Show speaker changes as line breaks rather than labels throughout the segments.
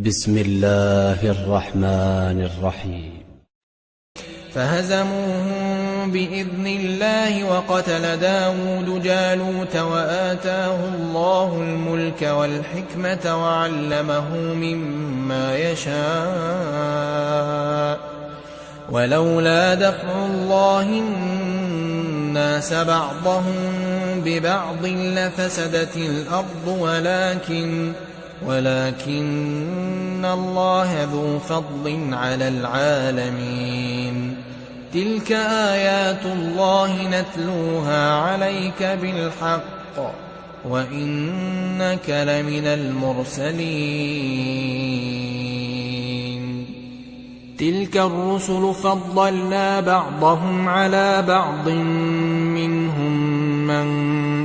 بسم الله الرحمن الرحيم.
فهزموهم بإذن الله وقتل داود جالوت وآتاه الله الملك والحكمة وعلمه مما يشاء ولولا دفع الله الناس بعضهم ببعض لفسدت الأرض ولكن الله ذو فضل على العالمين. تلك آيات الله نتلوها عليك بالحق وإنك لمن المرسلين. تلك الرسل فضلنا بعضهم على بعض منهم من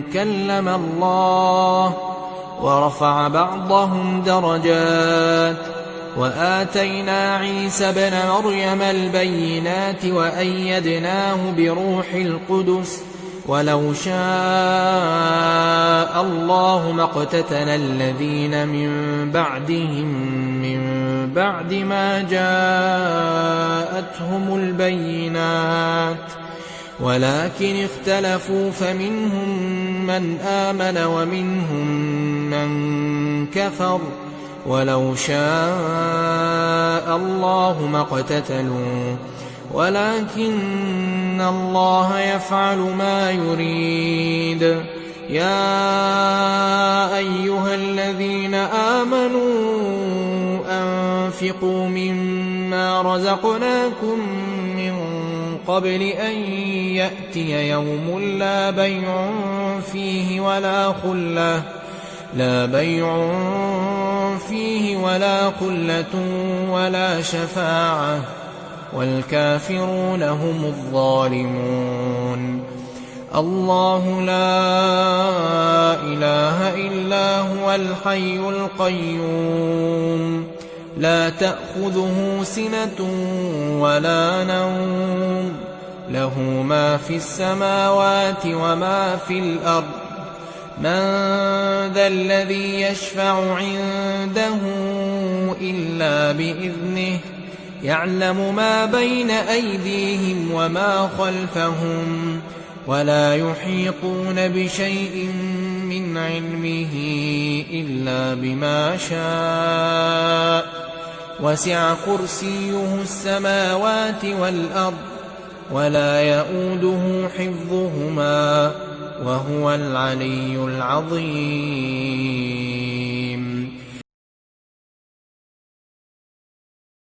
كلم الله ورفع بعضهم درجات وآتينا عيسى ابن مريم البينات وأيدناه بروح القدس ولو شاء الله ما اقتتل الذين من بعدهم من بعد ما جاءتهم البينات ولكن اختلفوا فمنهم من آمن ومنهم من كفر ولو شاء الله ما اقتتلوا ولكن الله يفعل ما يريد. يا أيها الذين آمنوا أنفقوا مما رزقناكم من قبل أن يأتي يوم لا بيع فيه ولا خلة ولا شفاعة والكافرون هم الظالمون. الله لا إله إلا هو الحي القيوم لا تأخذه سنة ولا نوم له ما في السماوات وما في الأرض. من ذا الذي يشفع عنده إلا بإذنه يعلم ما بين أيديهم وما خلفهم ولا يحيطون بشيء من علمه إلا بما شاء وسع كرسيه السماوات والأرض ولا يؤوده حفظهما وهو العلي العظيم.